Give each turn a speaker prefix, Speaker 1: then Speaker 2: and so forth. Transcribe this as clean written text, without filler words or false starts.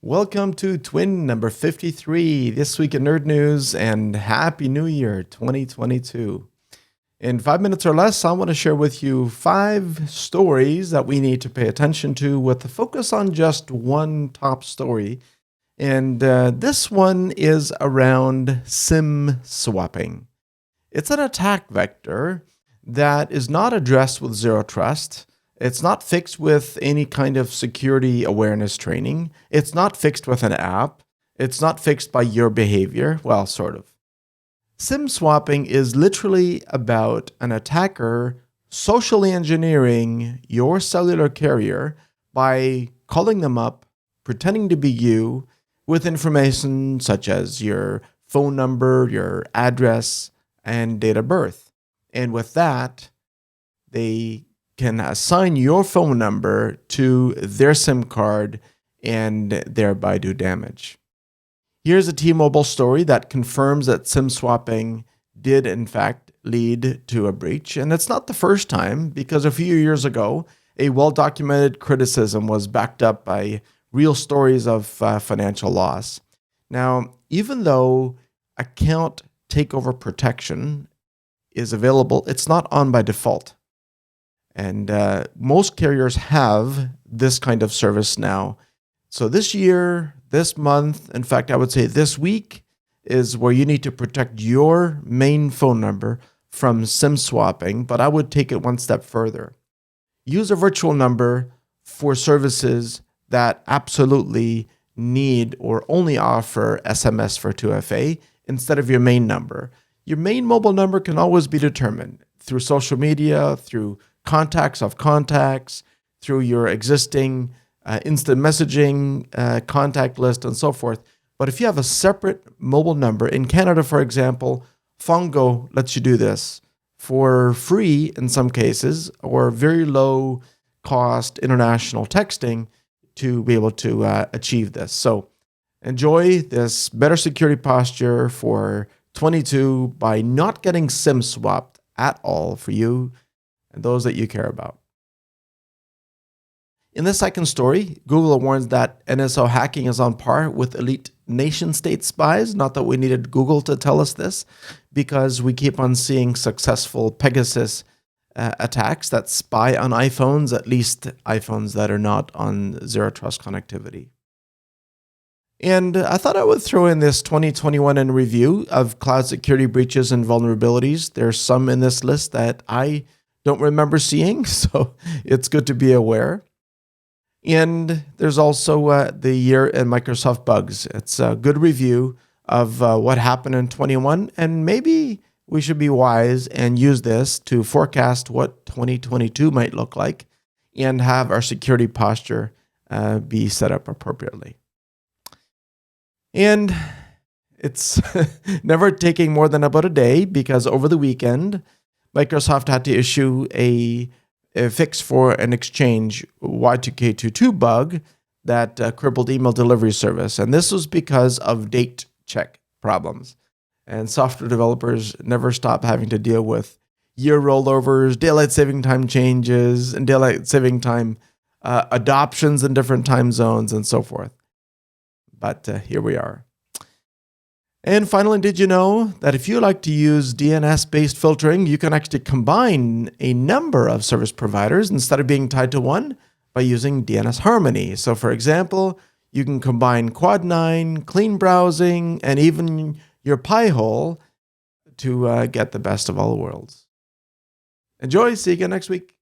Speaker 1: Welcome to Twin number 53, This Week in Nerd News, and Happy New Year 2022. In 5 minutes or less, I want to share with you 5 stories that we need to pay attention to with a focus on just one top story. And this one is around SIM swapping. It's an attack vector that is not addressed with zero trust. It's not fixed with any kind of security awareness training. It's not fixed with an app. It's not fixed by your behavior. Well, sort of. SIM swapping is literally about an attacker socially engineering your cellular carrier by calling them up, pretending to be you, with information such as your phone number, your address, and date of birth. And with that, they can assign your phone number to their SIM card and thereby do damage. Here's a T-Mobile story that confirms that SIM swapping did in fact lead to a breach. And it's not the first time, because a few years ago, a well-documented criticism was backed up by real stories of financial loss. Now, even though account takeover protection is available, it's not on by default. And most carriers have this kind of service now. So this year, this month, in fact, I would say this week is where you need to protect your main phone number from SIM swapping, but I would take it one step further. Use a virtual number for services that absolutely need or only offer SMS for 2FA instead of your main number. Your main mobile number can always be determined through social media, through contacts of contacts, through your existing instant messaging contact list, and so forth. But if you have a separate mobile number, in Canada, for example, Fongo lets you do this for free in some cases, or very low cost international texting to be able to achieve this. So enjoy this better security posture for 22 by not getting SIM swapped at all for you and those that you care about. In the second story, Google warns that NSO hacking is on par with elite nation-state spies. Not that we needed Google to tell us this, because we keep on seeing successful Pegasus attacks that spy on iPhones, at least iPhones that are not on zero trust connectivity. And I thought I would throw in this 2021 in review of cloud security breaches and vulnerabilities. There's some in this list that I don't remember seeing, so it's good to be aware. And there's also the year in Microsoft bugs. It's a good review of what happened in 21, and maybe we should be wise and use this to forecast what 2022 might look like and have our security posture be set up appropriately. And it's never taking more than about a day, because over the weekend, Microsoft had to issue a fix for an Exchange Y2K22 bug that crippled email delivery service. And this was because of date check problems. And software developers never stop having to deal with year rollovers, daylight saving time changes, and daylight saving time adoptions in different time zones, and so forth. But here we are. And finally, did you know that if you like to use DNS-based filtering, you can actually combine a number of service providers instead of being tied to one by using DNS Harmony? So for example, you can combine Quad9, clean browsing, and even your Pi-hole to get the best of all worlds. Enjoy. See you again next week.